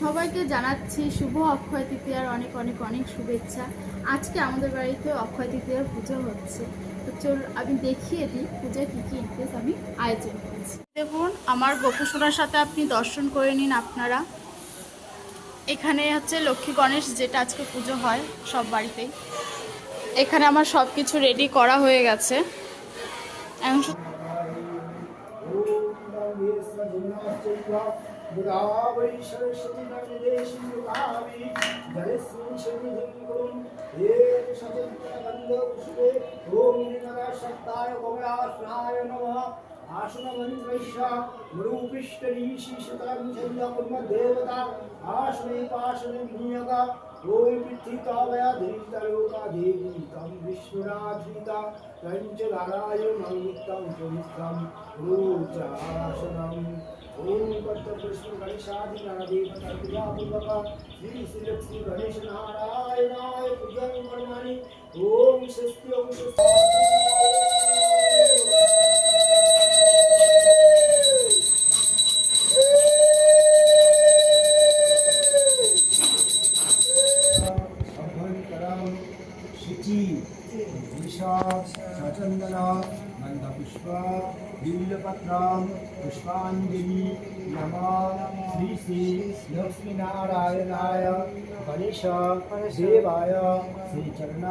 সবাইকে জানাচ্ছি শুভ অক্ষয় তৃতীয়ার অনেক অনেক অনেক শুভেচ্ছা। আজকে আমাদের বাড়িতে অক্ষয় তৃতীয়ার পুজো হচ্ছে। তো চল আমি দেখিয়ে দিই পূজায় কী কী ইন্টারেস্ট আমি আয়োজন করেছি। দেখুন, আমার গোপুসোনার সাথে আপনি দর্শন করে নিন আপনারা। এখানে হচ্ছে লক্ষ্মী গণেশ, যেটা আজকে পুজো হয় সব বাড়িতেই। এখানে আমার সব কিছু রেডি করা হয়ে গেছে। এখন आसनमन्त्रैषा मरुपिष्टरीशिशतरञ्जन्यकुर्मदेवता आसने पाशने विनियगा ॐ पृथ्वीतावया धीतलोका देवी तं विष्णुराधृता पञ्चधारायणं नित्यं चरित्रं रोचासनम् ॐ कर्तव्यष्णुगणेशादिनादेवता श्री श्रीलक्ष्मी गणेश नारायणाय पूजं कर्मणि ॐ स्वस्ति ॐ स्वस्ति। सचंदन मंदपुष्प बिल्वपत्रां पुष्पांजलि नमः श्री श्री लक्ष्मीनारायणाय गणेश देवाय श्री चरण